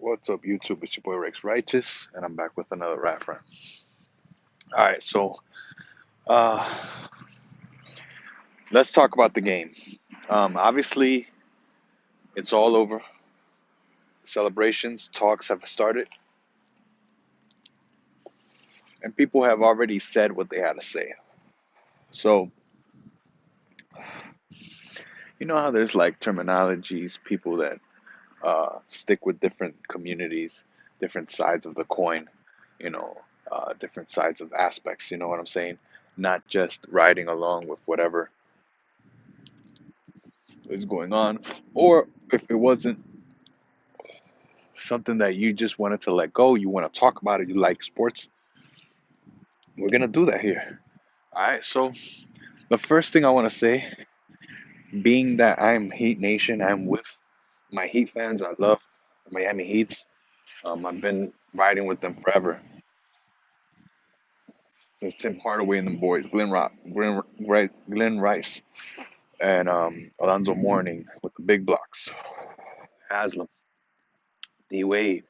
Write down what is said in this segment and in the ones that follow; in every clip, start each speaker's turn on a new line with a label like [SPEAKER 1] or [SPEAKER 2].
[SPEAKER 1] What's up, YouTube? It's your boy Rex Righteous, and I'm back with another rap friend. All right, so uh, let's talk about the game. Obviously, it's all over. Celebrations, talks have started, and people have already said what they had to say. So, you know how there's like terminologies, people that stick with different communities, different sides of the coin, you know, different sides of aspects. You know what I'm saying? Not just riding along with whatever is going on, or if it wasn't something that you just wanted to let go, you want to talk about it, you like sports, we're gonna do that here. All right. So the first thing I want to say, being that I'm Heat Nation, I'm with my Heat fans. I love Miami Heats. I've been riding with them forever since Tim Hardaway and the boys, Glenn Rice, and Alonzo Mourning with the big blocks, Haslam, D Wade,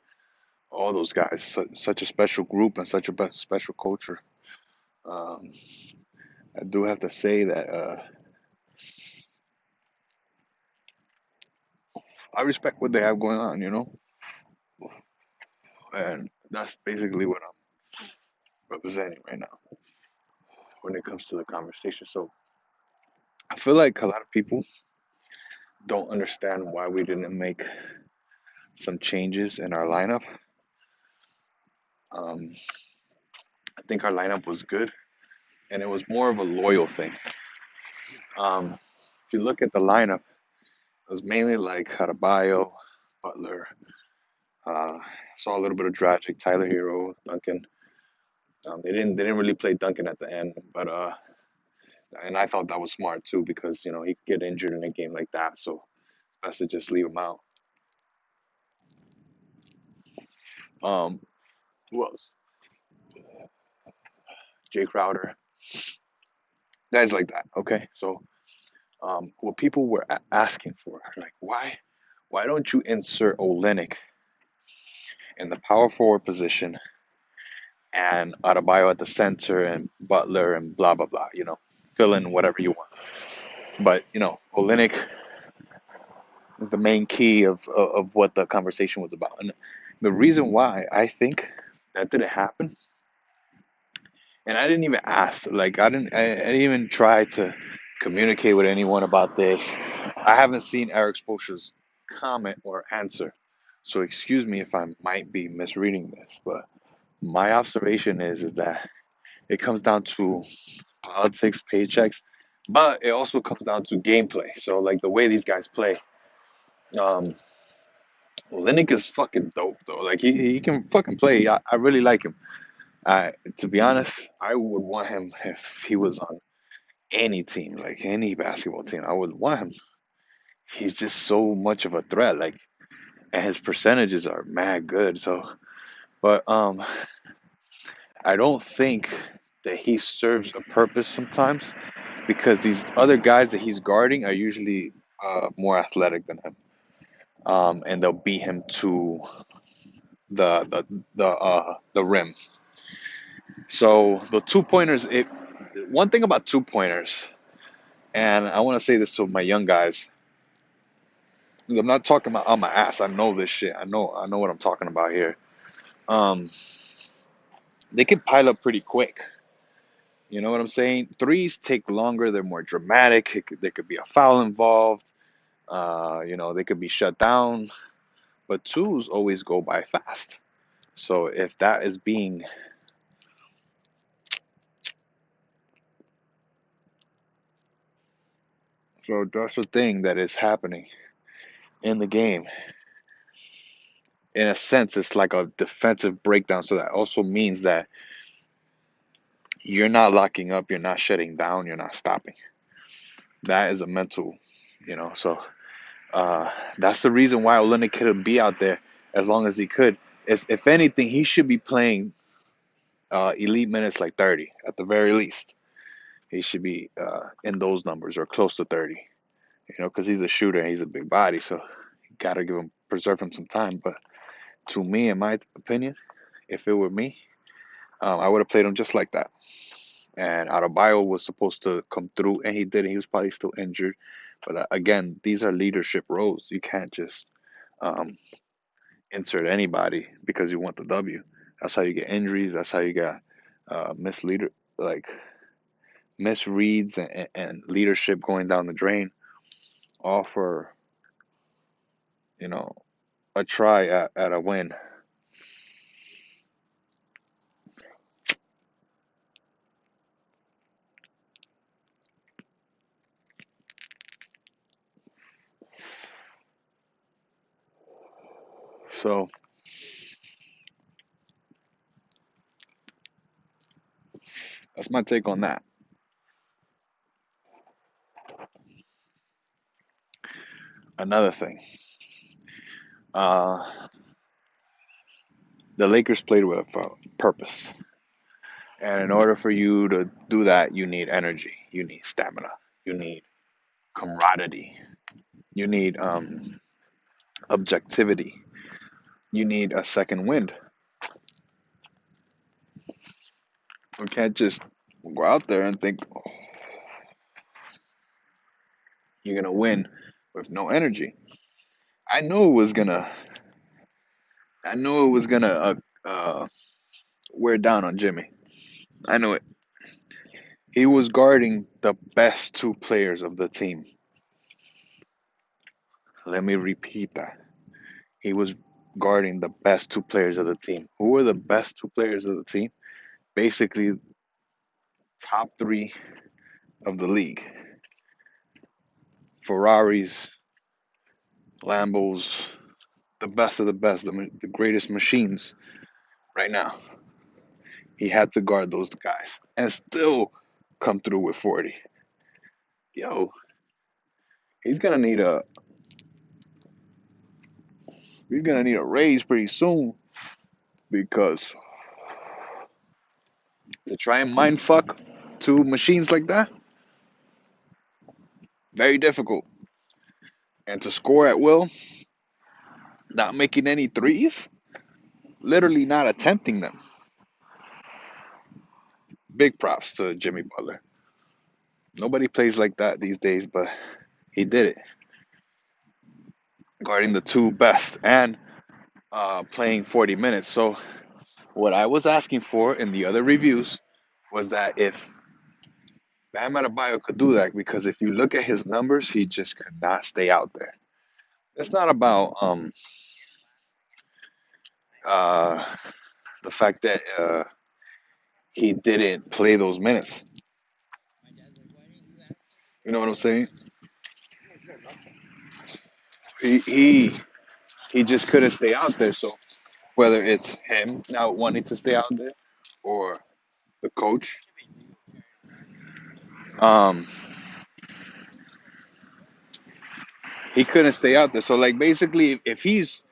[SPEAKER 1] all those guys. Such a special group and such a special culture. Um, I do have to say that I respect what they have going on, and that's basically what I'm representing right now when it comes to the conversation. So I feel like a lot of people don't understand why we didn't make some changes in our lineup. Um, I think our lineup was good, and it was more of a loyal thing. If you look at the lineup, it was mainly like Harabayo, Butler, uh, saw a little bit of Dragic, Tyler Hero, Duncan. They didn't really play Duncan at the end, but and I thought that was smart too because he could get injured in a game like that, so best to just leave him out. Um, who else? Jay Crowder, guys like that. Okay, so what people were asking for, like, why don't you insert Olenek in the power forward position and Adebayo at the center and Butler and blah blah blah, fill in whatever you want. But Olenek is the main key of what the conversation was about, and the reason why I think that didn't happen, and I didn't even ask, like I didn't even try to communicate with anyone about this. I haven't seen Eric Spoelstra's comment or answer, so excuse me if I might be misreading this, but my observation is that it comes down to politics, paychecks, but it also comes down to gameplay. So like the way these guys play. Um, Linux is fucking dope though. Like he can fucking play. I really like him. To be honest, I would want him if he was on any team, like any basketball team. I would want him. He's just so much of a threat. Like, and his percentages are mad good. So, but I don't think that he serves a purpose sometimes because these other guys that he's guarding are usually more athletic than him, and they'll beat him to the rim. So the 2 pointers, one thing about 2 pointers, and I want to say this to my young guys, 'cause I'm not talking about on my ass. I know this shit. I know what I'm talking about here. Um, they can pile up pretty quick. You know what I'm saying? Threes take longer. They're more dramatic. There could be a foul involved. They could be shut down. But twos always go by fast. So if that is being, so that's the thing that is happening in the game. In a sense, it's like a defensive breakdown. So that also means that you're not locking up, you're not shutting down, you're not stopping. That is a mental, So uh, that's the reason why Olenek couldn't be out there as long as he could. Is if anything, he should be playing elite minutes like 30 at the very least. He should be in those numbers or close to 30. Because he's a shooter and he's a big body, so you gotta preserve him some time. But To me, in my opinion, if it were me, I would have played him just like that. And Adebayo was supposed to come through, and he didn't. He was probably still injured. But again, these are leadership roles. You can't just um, insert anybody because you want the W. That's how you get injuries. That's how you get misleader like misreads and leadership going down the drain. All for you know a try at a win. So that's my take on that. Another thing, uh, the Lakers played with a purpose, and in order for you to do that, you need energy, you need stamina, you need camaraderie, you need objectivity, you need a second wind. You can't just go out there and think you're gonna win with no energy. I knew it was gonna. I knew it was gonna wear down on Jimmy. I knew it. He was guarding the best two players of the team. Let me repeat that. He was guarding the best two players of the team. Who were the best two players of the team? Basically, top three of the league. Ferraris, Lambos, the best of the best, the greatest machines right now. He had to guard those guys and still come through with 40. Yo, he's gonna need a he's gonna need a raise pretty soon because to try and mind fuck two machines like that, very difficult. And to score at will, not making any threes, literally not attempting them. Big props to Jimmy Butler. Nobody plays like that these days, but he did it, guarding the two best and playing 40 minutes. So what I was asking for in the other reviews was that if Bam Adebayo could do that, because if you look at his numbers, he just could not stay out there. It's not about uh, the fact that he didn't play those minutes. You know what I'm saying? He he just couldn't stay out there. So whether it's him not wanting to stay out there or the coach, um, he couldn't stay out there. So like basically, if he's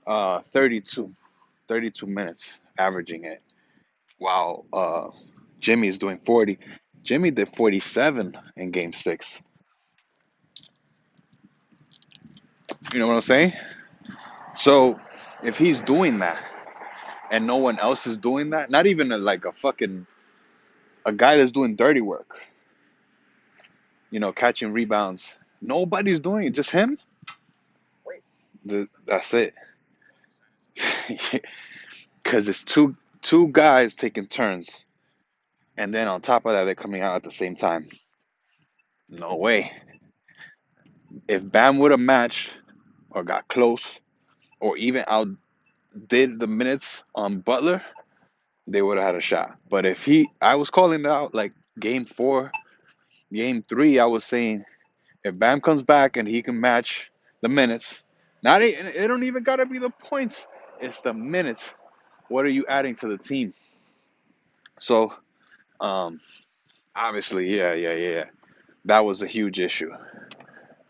[SPEAKER 1] 32 minutes averaging it, while Jimmy's doing 40, Jimmy did 47 in Game Six. You know what I'm saying? So if he's doing that and no one else is doing that, not even like a fucking a guy that's doing dirty work, catching rebounds, nobody's doing it, just him. That's it. Because it's two guys taking turns, and then on top of that, they're coming out at the same time. No way. If Bam would have matched or got close or even outdid the minutes on Butler, they would have had a shot. But I was calling it out like game four, game three. I was saying if Bam comes back and he can match the minutes, not it don't even gotta be the points. It's the minutes. What are you adding to the team? So, um, obviously, yeah. That was a huge issue.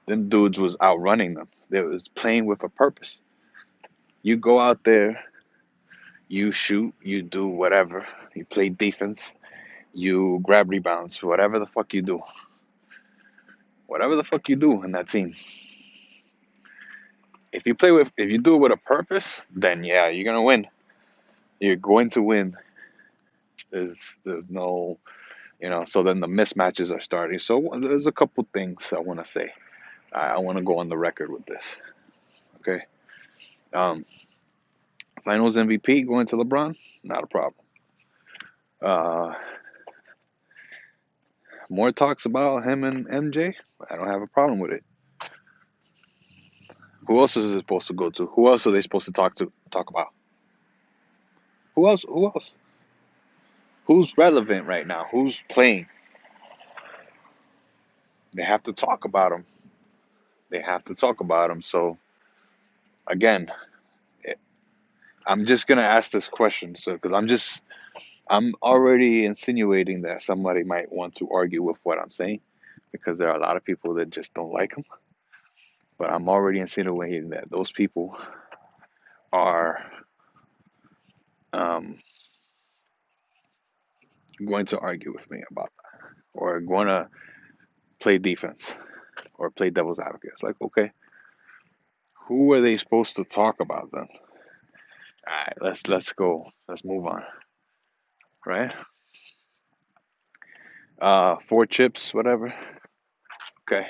[SPEAKER 1] Them dudes was outrunning them. They was playing with a purpose. You go out there, you shoot, you do whatever. You play defense, you grab rebounds, whatever the fuck you do. Whatever the fuck you do in that team. if you do it with a purpose, then yeah, you're gonna win. You're going to win. There's no, so then the mismatches are starting. So there's a couple things I want to say. I want to go on the record with this. Okay. Um, Finals MVP going to LeBron, not a problem. Uh, More talks about him and MJ. I don't have a problem with it. Who else is it supposed to go to? Who else are they supposed to talk about? Who else? Who else? Who's relevant right now? Who's playing? They have to talk about him. They have to talk about him. So again, I'm just gonna ask this question, so because I'm already insinuating that somebody might want to argue with what I'm saying, because there are a lot of people that just don't like him. But I'm already insinuating that those people are um, going to argue with me about that, or going to play defense or play devil's advocate. It's like, okay, who are they supposed to talk about then? All right, let's go. Let's move on. Right? Four chips, whatever. Okay.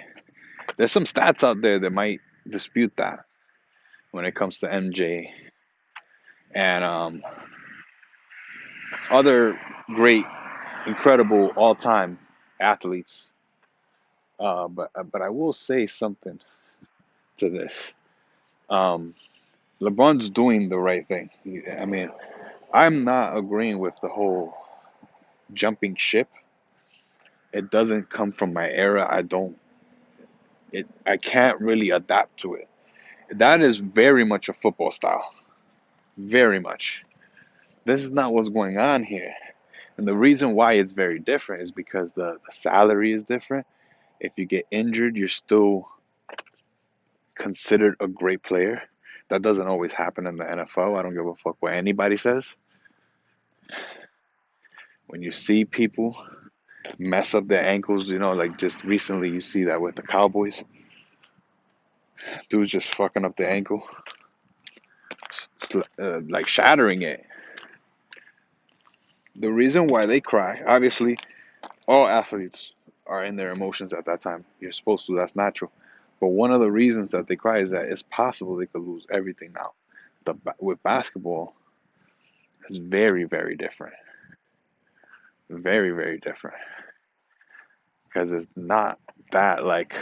[SPEAKER 1] There's some stats out there that might dispute that when it comes to MJ and other great, incredible all-time athletes. But I will say something to this. Um, LeBron's doing the right thing. I mean, I'm not agreeing with the whole jumping ship. It doesn't come from my era. I don't. I can't really adapt to it. That is very much a football style. Very much. This is not what's going on here. And the reason why it's very different is because the salary is different. If you get injured, you're still considered a great player. That doesn't always happen in the NFL. I don't give a fuck what anybody says. When you see people mess up their ankles, like just recently you see that with the Cowboys. Dude's just fucking up their ankle, like shattering it. The reason why they cry, obviously, all athletes are in their emotions at that time. You're supposed to, that's natural. But one of the reasons that they cry is that it's possible they could lose everything now. With basketball, it's very, very different. Very, very different. Because it's not that, like,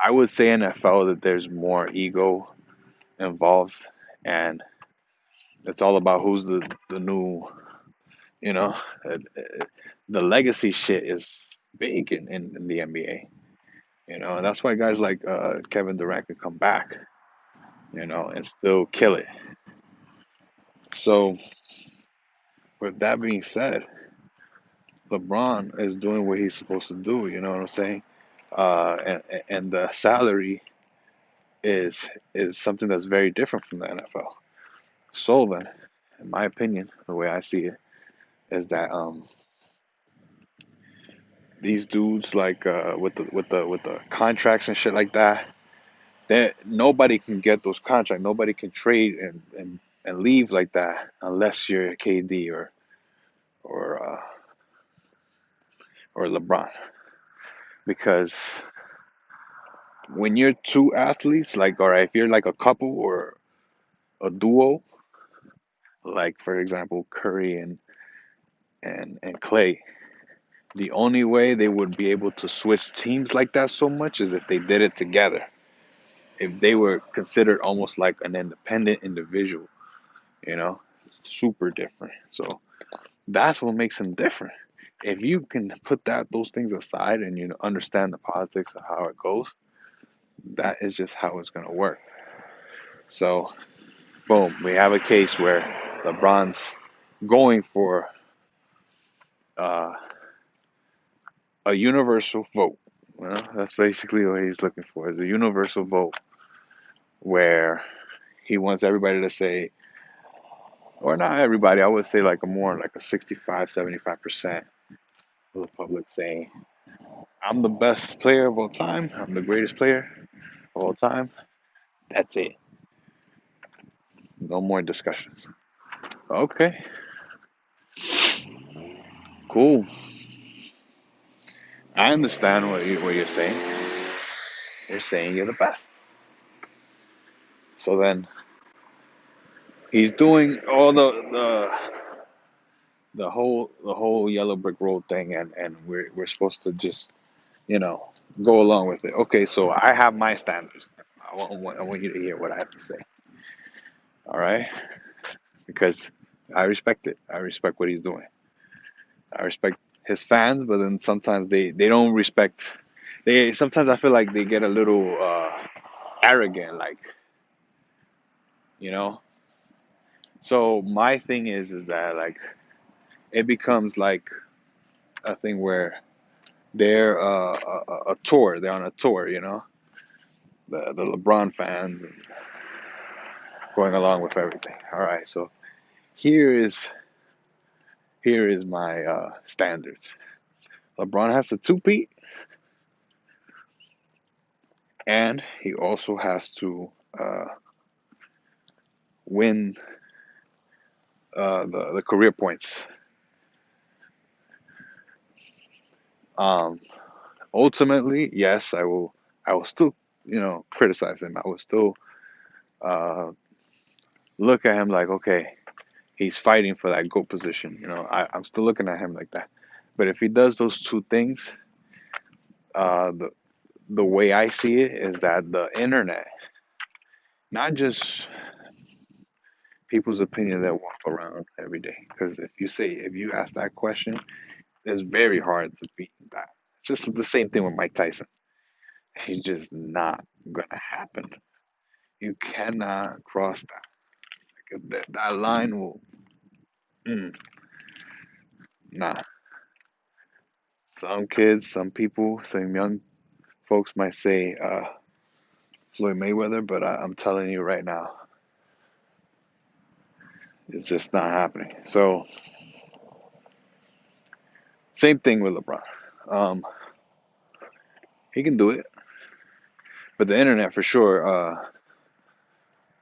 [SPEAKER 1] I would say NFL that there's more ego involved, and it's all about who's the new, you know, uh, uh, the legacy shit is big in the NBA. And that's why guys like Kevin Durant can come back, and still kill it. So, with that being said, LeBron is doing what he's supposed to do. You know what I'm saying? And the salary is something that's very different from the NFL. So then, in my opinion, the way I see it is that these dudes like with the contracts and shit like that, that nobody can get those contracts. Nobody can trade and leave like that unless you're KD or uh, or LeBron. Because when you're two athletes, like, all right, if you're like a couple or a duo, like for example Curry and Clay, the only way they would be able to switch teams like that so much is if they did it together. If they were considered almost like an independent individual, you know, super different. So that's what makes them different. If you can put those things aside and understand the politics of how it goes, that is just how it's gonna work. So boom, we have a case where LeBron's going for uh, a universal vote. That's basically what he's looking for, is a universal vote where he wants everybody to say, or not everybody, I would say like a 65, 75% of the public saying, I'm the best player of all time, I'm the greatest player of all time, That's it. No more discussions. Okay, cool. I understand what you're saying. You're saying you're the best. So then he's doing all the whole yellow brick road thing, and we're supposed to just you know go along with it. Okay, so I have my standards. I want you to hear what I have to say. All right, because I respect it. I respect what he's doing. I respect his fans, but then sometimes they don't respect. They sometimes I feel like they get a little arrogant, like you know. So my thing is that like it becomes like a thing where they're a tour. They're on a tour, the LeBron fans and going along with everything. All right, so here is here is my standards. LeBron has to two-peat, and he also has to win the career points. Um, Ultimately, yes, I will still criticize him. I will still uh, look at him like, okay, he's fighting for that GOAT position. I'm still looking at him like that. But if he does those two things, the way I see it is that the internet, not just people's opinion that walk around every day, because if you ask that question, it's very hard to beat that. It's just the same thing with Mike Tyson. He's just not gonna happen. You cannot cross that. That line will, mm, nah. Some kids, some people, some young folks might say Floyd Mayweather, but I'm telling you right now, it's just not happening. So same thing with LeBron. Um, he can do it, but the internet for sure.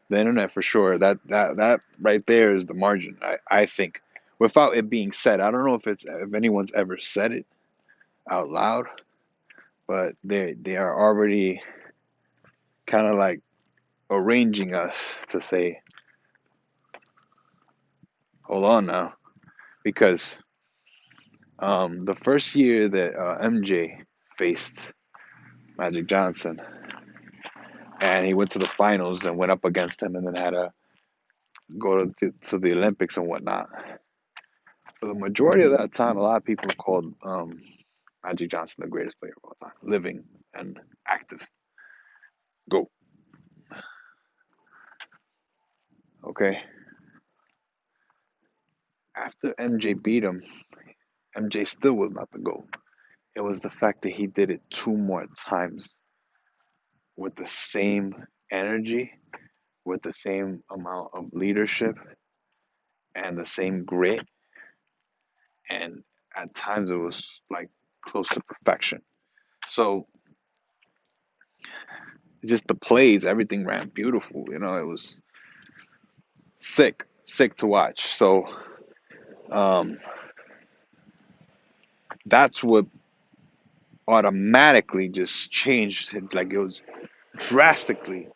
[SPEAKER 1] The internet for sure. That right there is the margin. I think, without it being said, I don't know if anyone's ever said it out loud, but they are already kind of like arranging us to say, hold on now, because the first year that MJ faced Magic Johnson, and he went to the finals and went up against him, and then had to go to the Olympics and whatnot. For the majority of that time, a lot of people called Magic Johnson the greatest player of all time, living and active. Go. Okay. After MJ beat him, MJ still was not the GOAT. It was the fact that he did it two more times with the same energy, with the same amount of leadership, and the same grit. And at times it was like close to perfection. So just the plays, everything ran beautiful. It was sick to watch. So um, that's what automatically just changed it. Like it was drastically.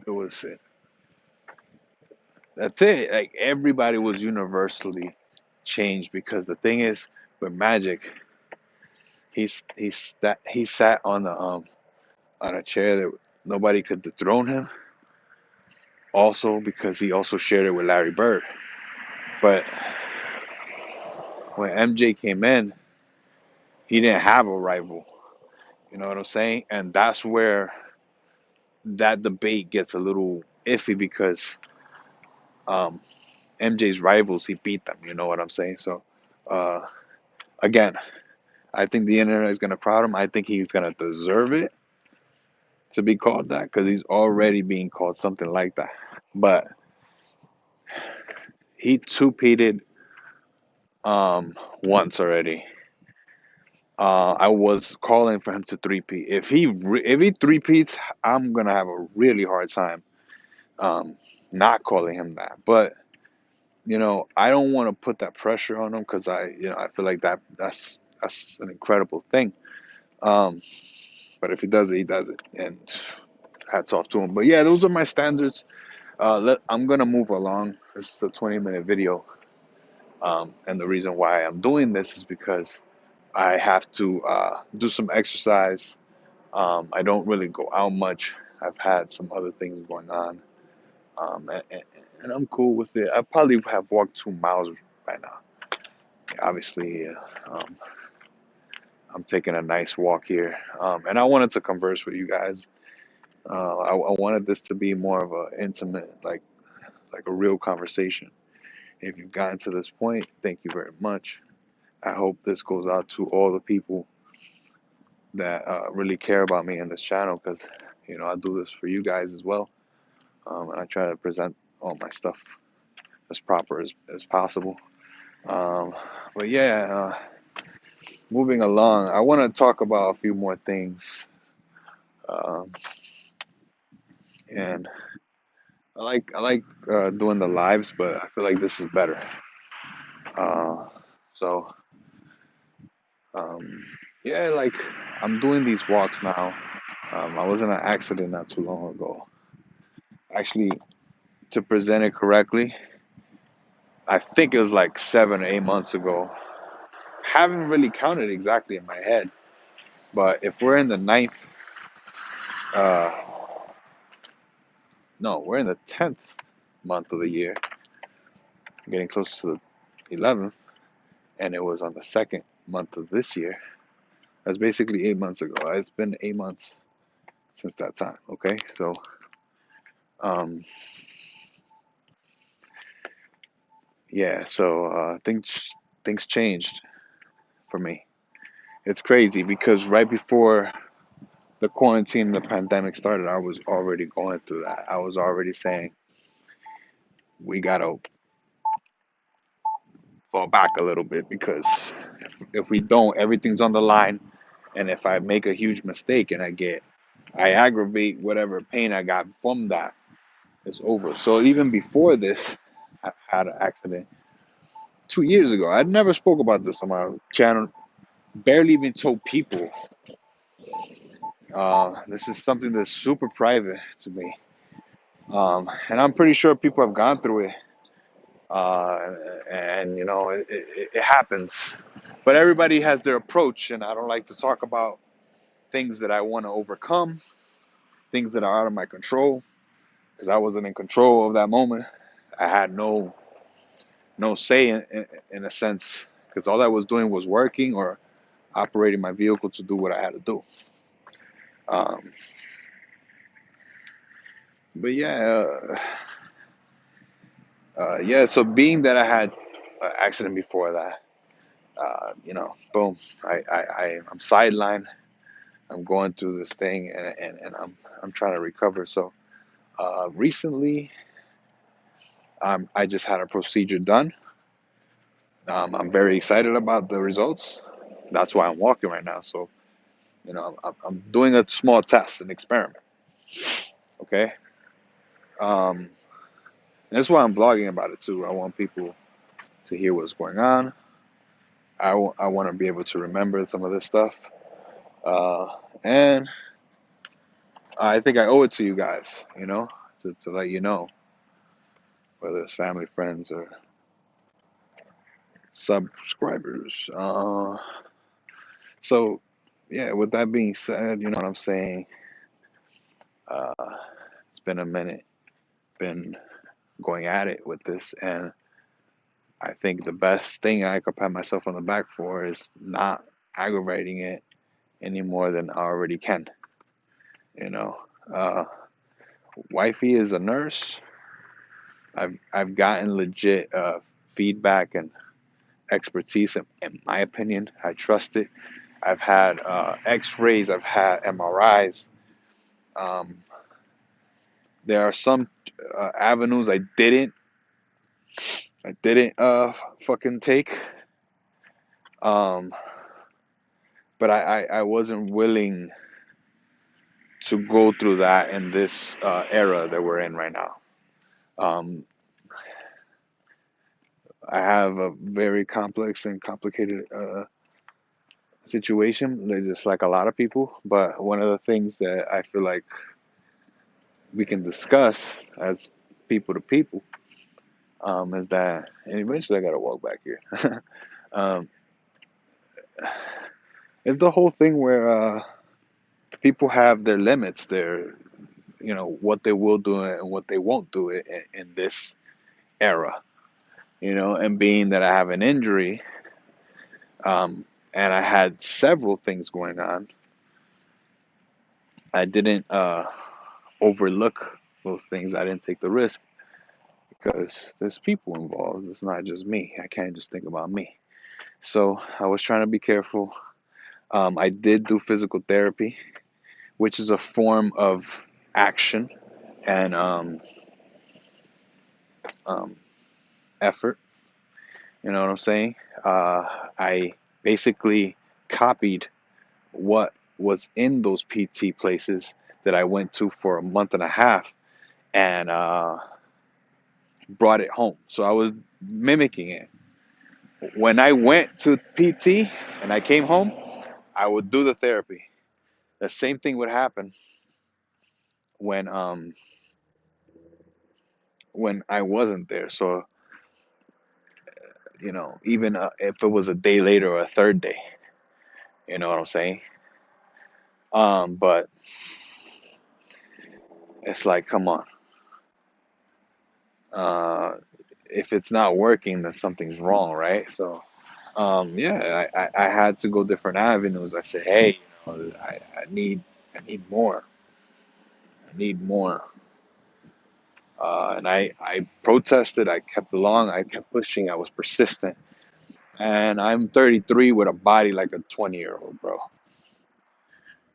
[SPEAKER 1] It was That's it. Like everybody was universally changed because the thing is with Magic, he sat on a chair that nobody could dethrone him. Also because he also shared it with Larry Bird. But when MJ came in, he didn't have a rival. You know what I'm saying? And that's where that debate gets a little iffy because um, MJ's rivals, he beat them. You know what I'm saying? So uh, again, I think the internet is gonna crowd him. I think he's gonna deserve it to be called that because he's already being called something like that. But he two-peated once already. I was calling for him to three-peat. If he three-peats, I'm gonna have a really hard time um not calling him that. But I don't want to put that pressure on him because I feel like that's an incredible thing. Um, but if he does it, he does it, and hats off to him. But yeah, those are my standards. I'm gonna move along. This is a 20-minute video, and the reason why I'm doing this is because I have to do some exercise. I don't really go out much. I've had some other things going on, and I'm cool with it. I probably have walked 2 miles right now. Obviously, I'm taking a nice walk here, and I wanted to converse with you guys. I wanted this to be more of a intimate, like a real conversation. If you've gotten to this point, thank you very much. I hope this goes out to all the people that really care about me in this channel because, I do this for you guys as well. And I try to present all my stuff as proper as possible. Um, but yeah, moving along, I want to talk about a few more things. Um, and I like doing the lives, but I feel like this is better. Uh, so um, yeah, like I'm doing these walks now. I was in an accident not too long ago. Actually, to present it correctly, I think it was like 7 or 8 months ago. Haven't really counted exactly in my head, but if we're in the ninth, uh, no, we're in the 10th month of the year, getting close to the 11th, and it was on the second month of this year. That's basically 8 months ago. It's been 8 months since that time. Okay, so um, yeah, so things changed for me. It's crazy because right before the quarantine and the pandemic started, I was already going through that. I was already saying we gotta fall back a little bit because if we don't, everything's on the line. And if I make a huge mistake and I aggravate whatever pain I got from that, it's over. So even before this, I had an accident 2 years ago. I never spoke about this on my channel. Barely even told people. This is something that's super private to me. And I'm pretty sure people have gone through it. Uh, and it happens. But everybody has their approach, and I don't like to talk about things that I want to overcome, things that are out of my control, because I wasn't in control of that moment. I had no say in a sense, because all I was doing was working or operating my vehicle to do what I had to do. Um, but yeah. So being that I had an accident before that, boom, I'm sidelined. I'm going through this thing, and I'm trying to recover. So recently, I just had a procedure done. I'm very excited about the results. That's why I'm walking right now. So I'm doing a small test, an experiment. Okay, and that's why I'm blogging about it too. I want people to hear what's going on. I want to be able to remember some of this stuff, uh, and I think I owe it to you guys. To let you know, whether it's family, friends, or subscribers. So, yeah, with that being said, you know what I'm saying? Uh, it's been a minute, been going at it with this, and I think the best thing I could pat myself on the back for is not aggravating it any more than I already can. You know, uh, wifey is a nurse. I've gotten legit feedback and expertise in my opinion. I trust it. I've had X-rays. I've had MRIs. Um, there are some avenues I didn't fucking take. Um, but I wasn't willing to go through that in this era that we're in right now. Um, I have a very complex and complicated situation, just like a lot of people. But one of the things that I feel like we can discuss as people to people is that, and eventually I got to walk back here. um, it's the whole thing where people have their limits, their what they will do and what they won't do in this era. And being that I have an injury, um, and I had several things going on, I didn't overlook those things. I didn't take the risk because there's people involved. It's not just me. I can't just think about me. So I was trying to be careful. I did do physical therapy, which is a form of action and um, effort. You know what I'm saying? I basically copied what was in those PT places that I went to for a month and a half and brought it home. So I was mimicking it. When I went to PT and I came home, I would do the therapy. The same thing would happen when when I wasn't there. So even if it was a day later or a third day, you know what I'm saying? But it's like, come on. Uh, if it's not working, then something's wrong, right? So, yeah, I had to go different avenues. I said, hey, I need more. I need more. And I protested. I kept along. I kept pushing. I was persistent. And I'm 33 with a body like a 20-year-old, bro.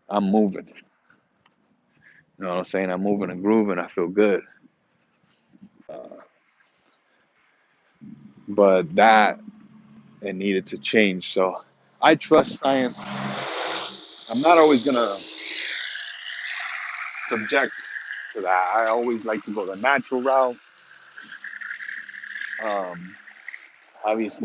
[SPEAKER 1] I'm moving. You know what I'm saying? I'm moving and grooving. I feel good. But that it needed to change. So I trust science. I'm not always gonna subject to that. I always like to go the natural route. Um, Obviously.